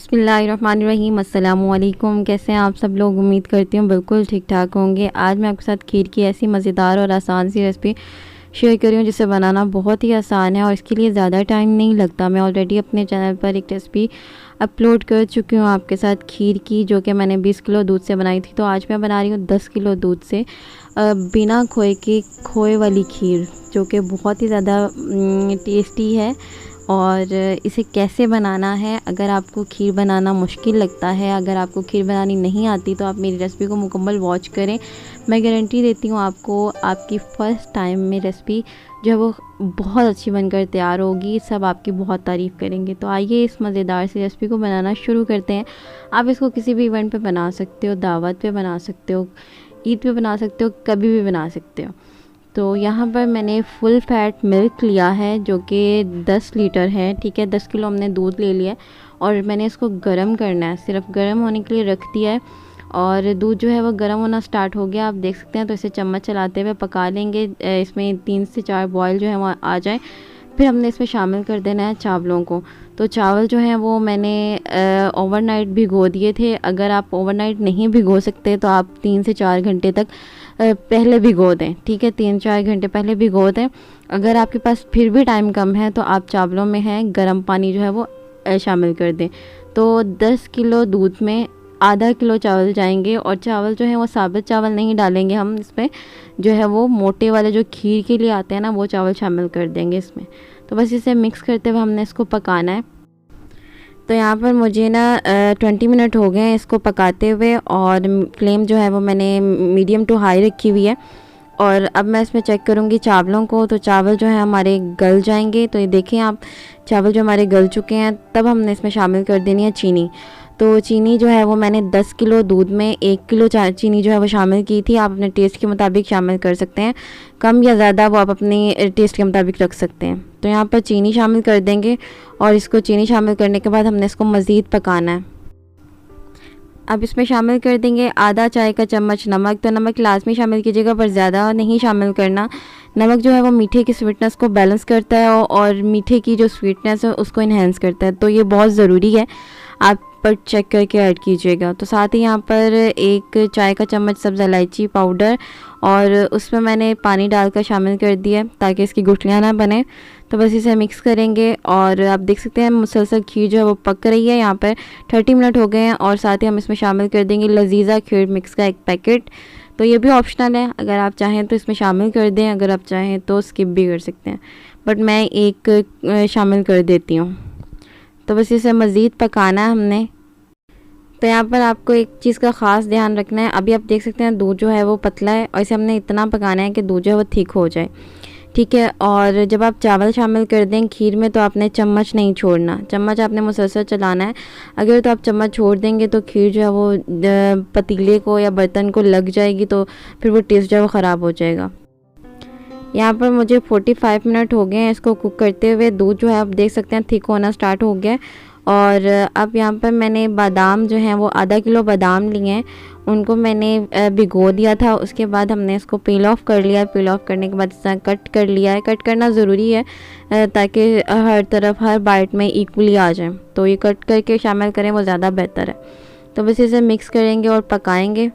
बिस्मिल्लाहिर्रहमानिर्रहीम। अस्सलामुअलैकुम। कैसे हैं आप सब लोग? उम्मीद करती हूँ बिल्कुल ठीक ठाक होंगे। आज मैं आपके साथ खीर की ऐसी मज़ेदार और आसान सी रेसिपी शेयर कर रही हूँ जिसे बनाना बहुत ही आसान है और इसके लिए ज़्यादा टाइम नहीं लगता। मैं ऑलरेडी अपने चैनल पर एक रेसिपी अपलोड कर चुकी हूँ आपके साथ खीर की, जो कि मैंने 20 किलो दूध से बनाई थी। तो आज मैं बना रही हूँ 10 किलो दूध से बिना खोए की खोए वाली खीर, जो कि बहुत ही ज़्यादा टेस्टी है। और इसे कैसे बनाना है, अगर आपको खीर बनाना मुश्किल लगता है, अगर आपको खीर बनानी नहीं आती, तो आप मेरी रेसिपी को मुकम्मल वॉच करें। मैं गारंटी देती हूँ आपको, आपकी फ़र्स्ट टाइम में रेसिपी जो है वो बहुत अच्छी बनकर तैयार होगी। सब आपकी बहुत तारीफ़ करेंगे। तो आइए इस मज़ेदार सी रेसिपी को बनाना शुरू करते हैं। आप इसको किसी भी इवेंट पे बना सकते हो, दावत पे बना सकते हो, ईद पे बना सकते हो, कभी भी बना सकते हो। तो यहाँ पर मैंने फुल फैट मिल्क लिया है, जो कि 10 लीटर है। ठीक है, 10 किलो हमने दूध ले लिया है और मैंने इसको गर्म करना है, सिर्फ गर्म होने के लिए रख दिया है। और दूध जो है वो गर्म होना स्टार्ट हो गया, आप देख सकते हैं। तो इसे चम्मच चलाते हुए पका लेंगे, इसमें 3 से 4 बॉयल जो है वो आ जाए। फिर हमने इसमें शामिल कर देना है चावलों को। तो चावल जो हैं वो मैंने ओवरनाइट भिगो दिए थे। अगर आप ओवरनाइट नहीं भिगो सकते तो आप 3 से 4 घंटे तक पहले भिगो दें। ठीक है, 3-4 घंटे पहले भिगो दें। अगर आपके पास फिर भी टाइम कम है तो आप चावलों में है गर्म पानी जो है वो शामिल कर दें। तो 10 किलो दूध में आधा किलो चावल जाएंगे। और चावल जो है वो साबुत चावल नहीं डालेंगे हम इसमें, जो है वो मोटे वाले जो खीर के लिए आते हैं ना, वो चावल शामिल कर देंगे इसमें। तो बस इसे मिक्स करते हुए हमने इसको पकाना है। तो यहाँ पर मुझे ना 20 मिनट हो गए हैं इसको पकाते हुए, और फ्लेम जो है वो मैंने मीडियम टू हाई रखी हुई है। और अब मैं इसमें चेक करूँगी चावलों को। तो चावल जो है हमारे गल जाएंगे। तो ये देखें आप, चावल जो हमारे गल चुके हैं। तब हमने इसमें शामिल कर देनी है चीनी। तो चीनी जो है वो मैंने 10 किलो दूध में 1 किलो चीनी जो है वो शामिल की थी। आप अपने टेस्ट के मुताबिक शामिल कर सकते हैं, कम या ज़्यादा वो आप अपनी टेस्ट के मुताबिक रख सकते हैं। तो यहाँ पर चीनी शामिल कर देंगे और इसको चीनी शामिल करने के बाद हमने इसको मज़ीद पकाना है। अब इसमें शामिल कर देंगे आधा चाय का चम्मच नमक। तो नमक लाजमी शामिल कीजिएगा, पर ज़्यादा नहीं शामिल करना। नमक जो है वो मीठे की स्वीटनेस को बैलेंस करता है और मीठे की जो स्वीटनेस है उसको इन्हेंस करता है। तो ये बहुत ज़रूरी है, आप पर चेक करके ऐड कीजिएगा। तो साथ ही यहाँ पर 1 चाय का चम्मच सब्ज़ इलायची पाउडर, और उसमें मैंने पानी डालकर शामिल कर दिया ताकि इसकी गुठलियाँ ना बने। तो बस इसे मिक्स करेंगे और आप देख सकते हैं मुसलसल खीर जो है वो पक रही है। यहाँ पर 30 मिनट हो गए हैं। और साथ ही हम इसमें शामिल कर देंगे लजीज़ा खीर मिक्स का 1 पैकेट। तो ये भी ऑप्शनल है, अगर आप चाहें तो इसमें शामिल कर दें, अगर आप चाहें तो स्किप भी कर सकते हैं, बट मैं 1 शामिल कर देती हूँ। तो बस इसे मज़ीद पकाना है हमने। तो यहाँ पर आपको एक चीज़ का ख़ास ध्यान रखना है। अभी आप देख सकते हैं दूध जो है वो पतला है और इसे हमने इतना पकाना है कि दूध जो है वो थिक हो जाए। ठीक है, और जब आप चावल शामिल कर दें खीर में तो आपने चम्मच नहीं छोड़ना, चम्मच आपने मुसलसल चलाना है। अगर तो आप चम्मच छोड़ देंगे तो खीर जो है वो पतीले को या बर्तन को लग जाएगी, तो फिर वो टेस्ट जो है वो ख़राब हो जाएगा। यहाँ पर मुझे 45 मिनट हो गए हैं इसको कुक करते हुए। दूध जो है आप देख सकते हैं थिक होना स्टार्ट हो गया है। और अब यहाँ पर मैंने बादाम जो हैं वो आधा किलो बादाम लिए हैं, उनको मैंने भिगो दिया था। उसके बाद हमने इसको पील ऑफ कर लिया है। पील ऑफ करने के बाद इस तरह कट कर लिया है। कट करना ज़रूरी है ताकि हर तरफ हर बाइट में इक्वली आ जाए। तो ये कट करके शामिल करें, वो ज़्यादा बेहतर है। तो बस इसे मिक्स करेंगे और पकाएंगे।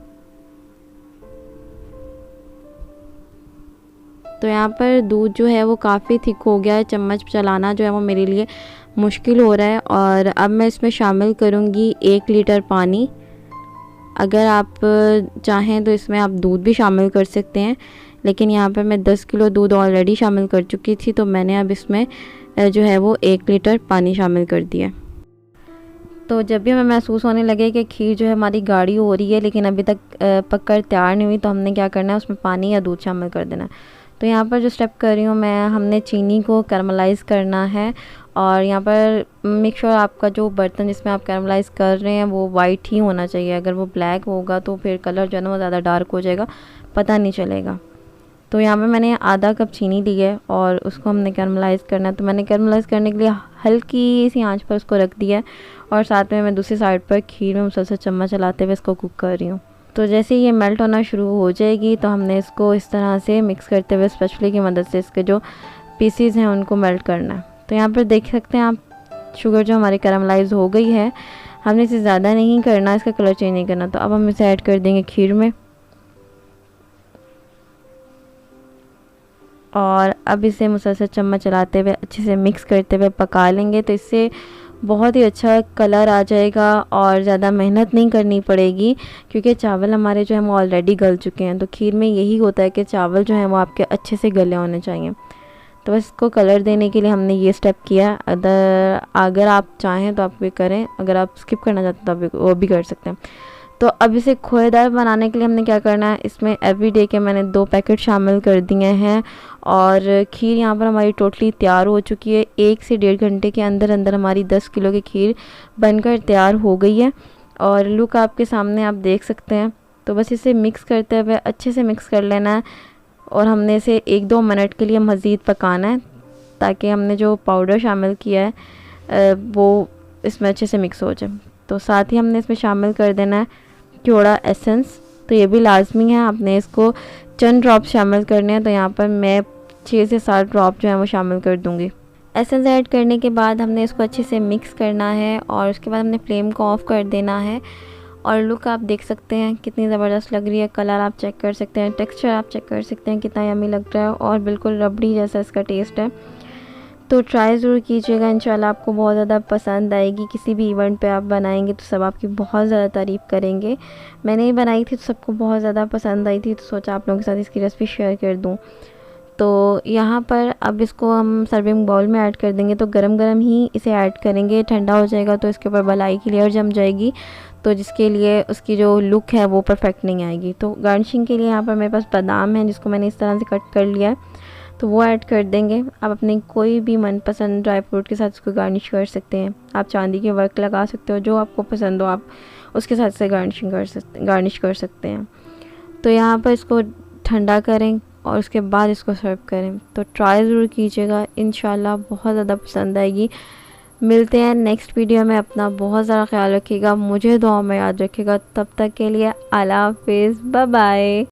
तो यहाँ पर दूध जो है वो काफ़ी थिक हो गया है, चम्मच चलाना जो है वो मेरे लिए मुश्किल हो रहा है। और अब मैं इसमें शामिल करूँगी 1 लीटर पानी। अगर आप चाहें तो इसमें आप दूध भी शामिल कर सकते हैं, लेकिन यहाँ पर मैं 10 किलो दूध ऑलरेडी शामिल कर चुकी थी, तो मैंने अब इसमें जो है वो 1 लीटर पानी शामिल कर दिया। तो जब भी हमें महसूस होने लगे कि खीर जो है हमारी गाढ़ी हो रही है लेकिन अभी तक पककर तैयार नहीं हुई, तो हमने क्या करना है, उसमें पानी या दूध शामिल कर देना है। तो यहाँ पर जो स्टेप कर रही हूँ मैं, हमने चीनी को कैरमलाइज़ करना है। और यहाँ पर मेक श्योर आपका जो बर्तन जिसमें आप कैरमलाइज़ कर रहे हैं वो वाइट ही होना चाहिए। अगर वो ब्लैक होगा तो फिर कलर जो है ना वो ज़्यादा डार्क हो जाएगा, पता नहीं चलेगा। तो यहाँ पे मैंने आधा कप चीनी ली है और उसको हमने कैरमलाइज़ करना है। तो मैंने कैरमलाइज़ करने के लिए हल्की सी आंच पर उसको रख दिया है, और साथ में मैं दूसरी साइड पर खीर में मुसलसल चम्मच चलाते हुए इसको कुक कर रही हूँ। तो जैसे ही ये मेल्ट होना शुरू हो जाएगी तो हमने इसको इस तरह से मिक्स करते हुए स्पैचुला की मदद से इसके जो पीसीज हैं उनको मेल्ट करना है। तो यहाँ पर देख सकते हैं आप शुगर जो हमारी कैरमलाइज़ हो गई है। हमने इसे ज़्यादा नहीं करना, इसका कलर चेंज नहीं करना। तो अब हम इसे ऐड कर देंगे खीर में, और अब इसे मुसलसल चम्मच चलाते हुए अच्छे से मिक्स करते हुए पका लेंगे। तो इससे बहुत ही अच्छा कलर आ जाएगा और ज़्यादा मेहनत नहीं करनी पड़ेगी, क्योंकि चावल हमारे जो हैं वो ऑलरेडी गल चुके हैं। तो खीर में यही होता है कि चावल जो हैं वो आपके अच्छे से गले होने चाहिए। तो बस इसको कलर देने के लिए हमने ये स्टेप किया। अगर आप चाहें तो आप भी करें, अगर आप स्किप करना चाहते हैं तो आप वो भी कर सकते हैं। तो अब इसे खोएदार बनाने के लिए हमने क्या करना है, इसमें एवरीडे के मैंने 2 पैकेट शामिल कर दिए हैं, और खीर यहाँ पर हमारी टोटली तैयार हो चुकी है। 1 से 1.5 घंटे के अंदर अंदर हमारी 10 किलो की खीर बनकर तैयार हो गई है, और लुक आपके सामने आप देख सकते हैं। तो बस इसे मिक्स करते हुए अच्छे से मिक्स कर लेना है, और हमने इसे 1-2 मिनट के लिए मज़ीद पकाना है, ताकि हमने जो पाउडर शामिल किया है वो इसमें अच्छे से मिक्स हो जाए। तो साथ ही हमने इसमें शामिल कर देना है केवड़ा एसेंस। तो ये भी लाजमी है, आपने इसको चंद ड्रॉप शामिल करने हैं। तो यहाँ पर मैं 6 से 7 ड्रॉप जो है वो शामिल कर दूँगी। एसेंस ऐड करने के बाद हमने इसको अच्छे से मिक्स करना है, और उसके बाद हमने फ्लेम को ऑफ़ कर देना है। और लुक आप देख सकते हैं कितनी ज़बरदस्त लग रही है, कलर आप चेक कर सकते हैं, टेक्सचर आप चेक कर सकते हैं कितना यम्मी लग रहा है, और बिल्कुल रबड़ी जैसा इसका टेस्ट है। तो ट्राई ज़रूर कीजिएगा, इंशाल्लाह आपको बहुत ज़्यादा पसंद आएगी। किसी भी इवेंट पे आप बनाएंगे तो सब आपकी बहुत ज़्यादा तारीफ़ करेंगे। मैंने ही बनाई थी तो सबको बहुत ज़्यादा पसंद आई थी, तो सोचा आप लोगों के साथ इसकी रेसिपी शेयर कर दूँ। तो यहाँ पर अब इसको हम सर्विंग बाउल में ऐड कर देंगे। तो गरम गरम ही इसे ऐड करेंगे, ठंडा हो जाएगा तो इसके ऊपर मलाई की लेयर जम जाएगी, तो जिसके लिए उसकी जो लुक है वो परफेक्ट नहीं आएगी। तो गार्निशिंग के लिए यहाँ पर मेरे पास बादाम है, जिसको मैंने इस तरह से कट कर लिया है, तो वो ऐड कर देंगे। आप अपने कोई भी मनपसंद ड्राई फ्रूट के साथ इसको गार्निश कर सकते हैं। आप चांदी के वर्क लगा सकते हो, जो आपको पसंद हो आप उसके साथ से गार्निश कर सकते हैं। तो यहाँ पर इसको ठंडा करें और उसके बाद इसको सर्व करें। तो ट्राई ज़रूर कीजिएगा, इंशाल्लाह बहुत ज़्यादा पसंद आएगी। मिलते हैं नेक्स्ट वीडियो में। अपना बहुत ज़्यादा ख्याल रखिएगा, मुझे दुआ में याद रखिएगा। तब तक के लिए अल्लाह हाफिज़, बाय बाय।